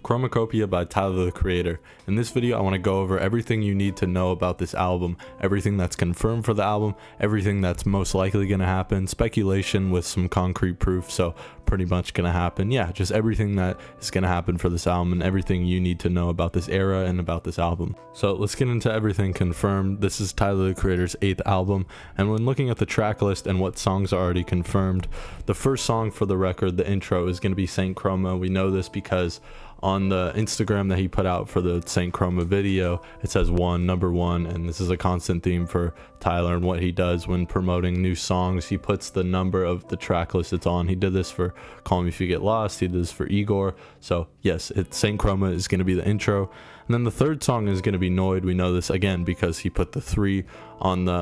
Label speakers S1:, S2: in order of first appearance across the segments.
S1: Chromakopia by Tyler the Creator. In this video I want to go over everything you need to know about this album, everything that's confirmed for the album, everything that's most likely going to happen, speculation with some concrete proof, so pretty much going to happen. Yeah, just everything that is going to happen for this album and everything you need to know about this era and about this album. So let's get into everything confirmed. This is Tyler the Creator's 8th album, and when looking at the track list and what songs are already confirmed, the first song for the record, the intro, is going to be Saint Chroma. We know this because on the Instagram that he put out for the Saint Chroma video, it says number one, and this is a constant theme for Tyler and what he does when promoting new songs. He puts the number of the track list it's on. He did this for Call Me If You Get Lost, he did this for Igor. So yes, Saint Chroma is going to be the intro, and then the third song is going to be Noid. We know this again because he put the 3 on the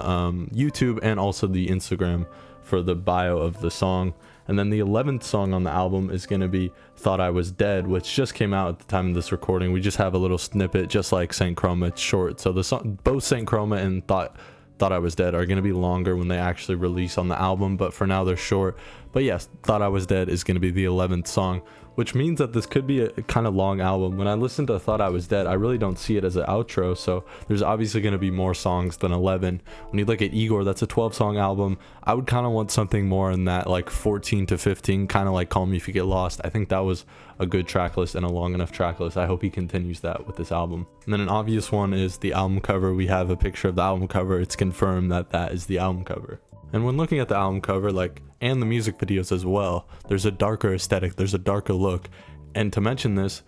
S1: YouTube and also the Instagram for the bio of the song. And then the 11th song on the album is going to be Thought I Was Dead, which just came out at the time of this recording. We just have a little snippet, just like Saint Chroma. It's short, so the song, both Saint Chroma and Thought I Was Dead are going to be longer when they actually release on the album, but for now they're short. But yes, Thought I Was Dead is going to be the 11th song, which means that this could be a kind of long album. When I listen to Thought I Was Dead, I really don't see it as an outro, so there's obviously going to be more songs than 11. When you look at Igor, that's a 12-song album. I would kind of want something more in that, like 14 to 15, kind of like Call Me If You Get Lost. I think that was a good track list and a long enough track list. I hope he continues that with this album. And then an obvious one is the album cover. We have a picture of the album cover. It's confirmed that that is the album cover. And when looking at the album cover, and the music videos as well, there's a darker aesthetic, there's a darker look. And to mention this,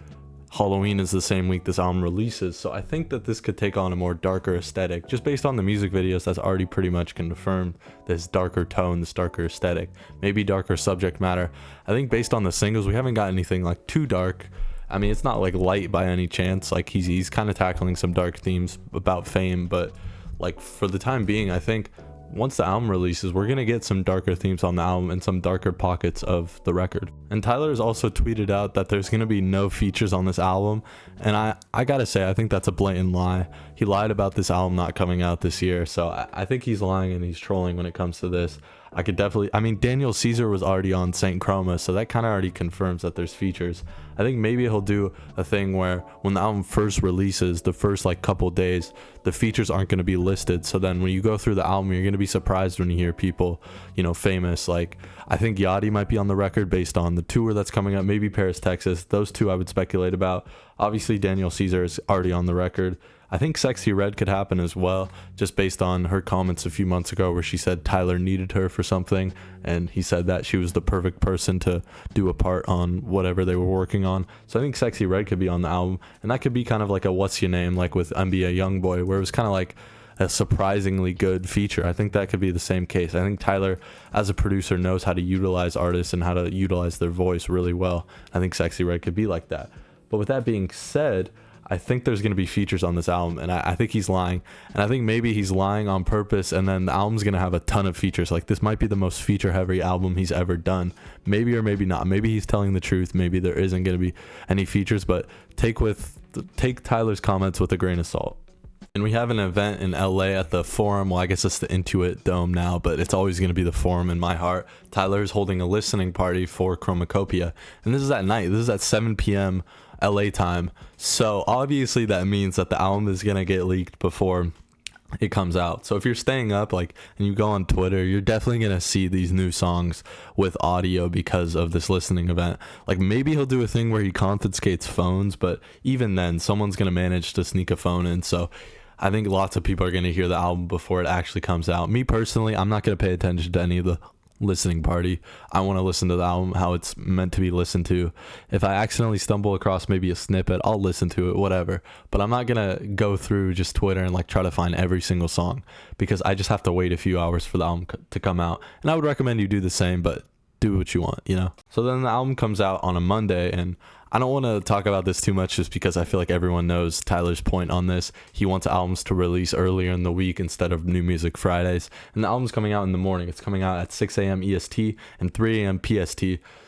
S1: Halloween is the same week this album releases, so I think that this could take on a more darker aesthetic. Just based on the music videos, that's already pretty much confirmed, this darker tone, this darker aesthetic, maybe darker subject matter. I think based on the singles, we haven't got anything like too dark. I mean, it's not like light by any chance, like he's kind of tackling some dark themes about fame, but like for the time being, I think once the album releases, we're gonna get some darker themes on the album and some darker pockets of the record. And Tyler has also tweeted out that there's gonna be no features on this album, and I gotta say, I think that's a blatant lie. He lied about this album not coming out this year, so I think he's lying and he's trolling when it comes to this. I mean, Daniel Caesar was already on Saint Chroma, so that kind of already confirms that there's features. I think maybe he'll do a thing where when the album first releases, the first couple days, the features aren't going to be listed, so then when you go through the album, you're going to be surprised when you hear people, famous. I think Yachty might be on the record based on the tour that's coming up, maybe Paris, Texas. Those two I would speculate about. Obviously Daniel Caesar is already on the record. I think Sexy Red could happen as well, just based on her comments a few months ago where she said Tyler needed her for something, and he said that she was the perfect person to do a part on whatever they were working on. So I think Sexy Red could be on the album, and that could be kind of like a What's Your Name, like with NBA Youngboy, where it was kind of like a surprisingly good feature. I think that could be the same case. I think Tyler, as a producer, knows how to utilize artists and how to utilize their voice really well. I think Sexy Red could be like that. But with that being said, I think there's going to be features on this album, and I think he's lying, and I think maybe he's lying on purpose, and then the album's going to have a ton of features. Like, this might be the most feature-heavy album he's ever done. Maybe or maybe not. Maybe he's telling the truth. Maybe there isn't going to be any features, but take Tyler's comments with a grain of salt. And we have an event in LA at the Forum. Well, I guess it's the Intuit Dome now, but it's always going to be the Forum in my heart. Tyler is holding a listening party for Chromakopia, and this is at night. This is at 7 p.m. LA time, so obviously that means that the album is gonna get leaked before it comes out. So if you're staying up and you go on Twitter, you're definitely gonna see these new songs with audio because of this listening event. Maybe he'll do a thing where he confiscates phones, but even then someone's gonna manage to sneak a phone in. So I think lots of people are gonna hear the album before it actually comes out. Me personally, I'm not gonna pay attention to any of the listening party. I want to listen to the album how it's meant to be listened to. If I accidentally stumble across maybe a snippet, I'll listen to it, whatever, but I'm not gonna go through just Twitter and try to find every single song, because I just have to wait a few hours for the album to come out, and I would recommend you do the same, but do what you want, So then the album comes out on a Monday, and I don't want to talk about this too much just because I feel like everyone knows Tyler's point on this. He wants albums to release earlier in the week instead of New Music Fridays. And the album's coming out in the morning. It's coming out at 6 a.m. EST and 3 a.m. PST.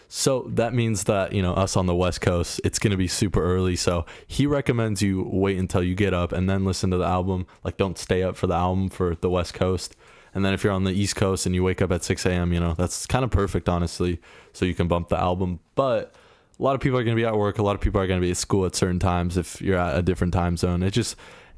S1: So that means that, us on the West Coast, it's going to be super early. So he recommends you wait until you get up and then listen to the album. Don't stay up for the album for the West Coast. And then if you're on the East Coast and you wake up at 6 a.m., that's kind of perfect, honestly. So you can bump the album. But a lot of people are going to be at work. A lot of people are going to be at school at certain times if you're at a different time zone.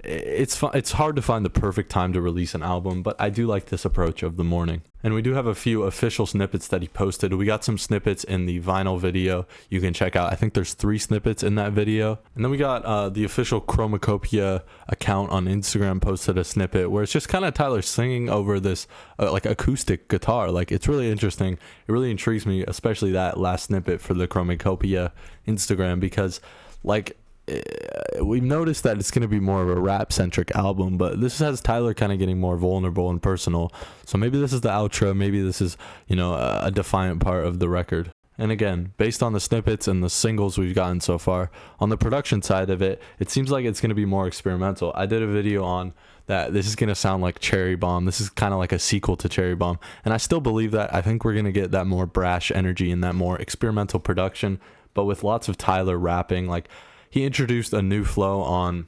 S1: It's hard to find the perfect time to release an album, but I do like this approach of the morning. And we do have a few official snippets that he posted. We got some snippets in the vinyl video you can check out. I think there's 3 snippets in that video. And then we got the official Chromakopia account on Instagram posted a snippet where it's just kind of Tyler singing over this like acoustic guitar. Like, it's really interesting. It really intrigues me, especially that last snippet for the Chromakopia Instagram, because like we've noticed that it's going to be more of a rap centric album, but this has Tyler kind of getting more vulnerable and personal. So maybe this is the outro, maybe this is, you know, a defiant part of the record. And again, based on the snippets and the singles we've gotten so far, on the production side of it, it seems like it's going to be more experimental. I did a video on that this is going to sound like Cherry Bomb. This is kind of like a sequel to Cherry Bomb, and I still believe that. I think we're going to get that more brash energy and that more experimental production, but with lots of Tyler rapping. Like, he introduced a new flow on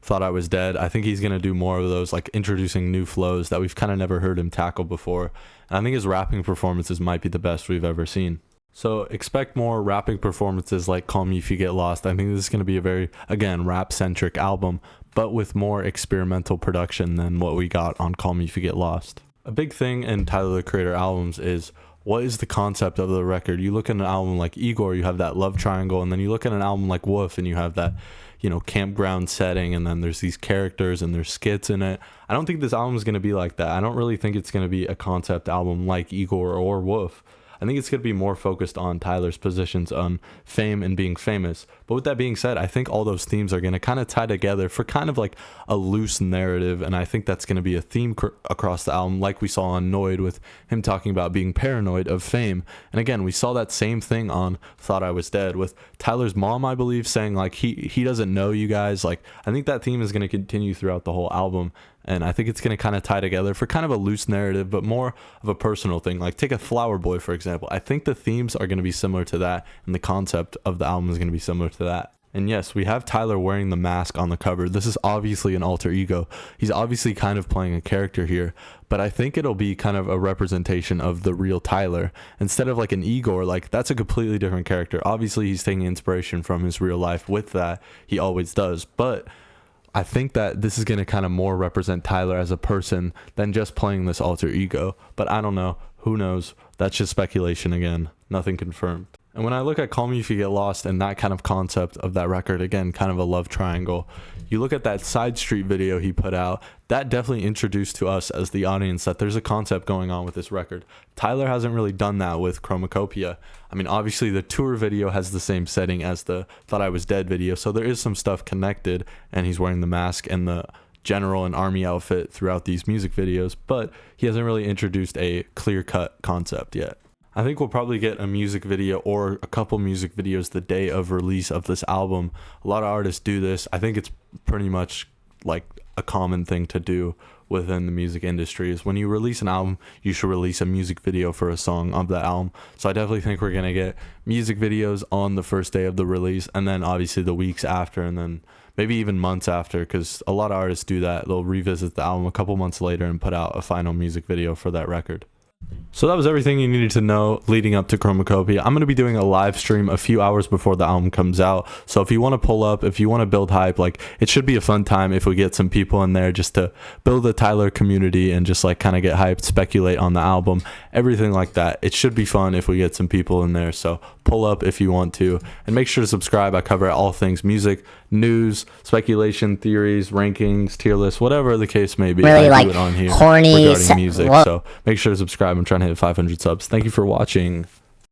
S1: Thought I Was Dead. I think he's going to do more of those, like introducing new flows that we've kind of never heard him tackle before. And I think his rapping performances might be the best we've ever seen. So expect more rapping performances like Call Me If You Get Lost. I think this is going to be a very, again, rap-centric album, but with more experimental production than what we got on Call Me If You Get Lost. A big thing in Tyler, the Creator albums is, what is the concept of the record? You look at an album like Igor, you have that love triangle, and then you look at an album like Wolf and you have that, you know, campground setting, and then there's these characters and there's skits in it. I don't think this album is going to be like that. I don't really think it's going to be a concept album like Igor or Wolf. I think it's going to be more focused on Tyler's positions on fame and being famous. But with that being said, I think all those themes are going to kind of tie together for kind of like a loose narrative. And I think that's going to be a theme across the album, like we saw on Noid with him talking about being paranoid of fame. And again, we saw that same thing on Thought I Was Dead with Tyler's mom, I believe, saying like he doesn't know you guys. Like, I think that theme is going to continue throughout the whole album. And I think it's going to kind of tie together for kind of a loose narrative, but more of a personal thing. Like, take a Flower Boy, for example. I think the themes are going to be similar to that, and the concept of the album is going to be similar to that. And yes, we have Tyler wearing the mask on the cover. This is obviously an alter ego. He's obviously kind of playing a character here, but I think it'll be kind of a representation of the real Tyler. Instead of like an Igor, like that's a completely different character. Obviously, he's taking inspiration from his real life with that. He always does. But I think that this is going to kind of more represent Tyler as a person than just playing this alter ego. But I don't know. Who knows? That's just speculation again. Nothing confirmed. And when I look at Call Me If You Get Lost and that kind of concept of that record, again, kind of a love triangle, you look at that Side Street video he put out, that definitely introduced to us as the audience that there's a concept going on with this record. Tyler hasn't really done that with Chromakopia. I mean, obviously the tour video has the same setting as the Thought I Was Dead video, so there is some stuff connected, and he's wearing the mask and the general and army outfit throughout these music videos, but he hasn't really introduced a clear-cut concept yet. I think we'll probably get a music video or a couple music videos the day of release of this album. A lot of artists do this. I think it's pretty much like a common thing to do within the music industry, is when you release an album, you should release a music video for a song of that album. So I definitely think we're going to get music videos on the first day of the release, and then obviously the weeks after, and then maybe even months after, because a lot of artists do that. They'll revisit the album a couple months later and put out a final music video for that record. So that was everything you needed to know leading up to Chromakopia. I'm going to be doing a live stream a few hours before the album comes out. So if you want to pull up, if you want to build hype, like, it should be a fun time if we get some people in there just to build a Tyler community and just like kind of get hyped, speculate on the album, everything like that. It should be fun if we get some people in there. So pull up if you want to, and make sure to subscribe. I cover all things music, news, speculation, theories, rankings, tier lists, whatever the case may be.
S2: Really,
S1: I
S2: like
S1: do it on here
S2: corny
S1: regarding music. So make sure to subscribe. I'm trying to hit 500 subs. Thank you for watching.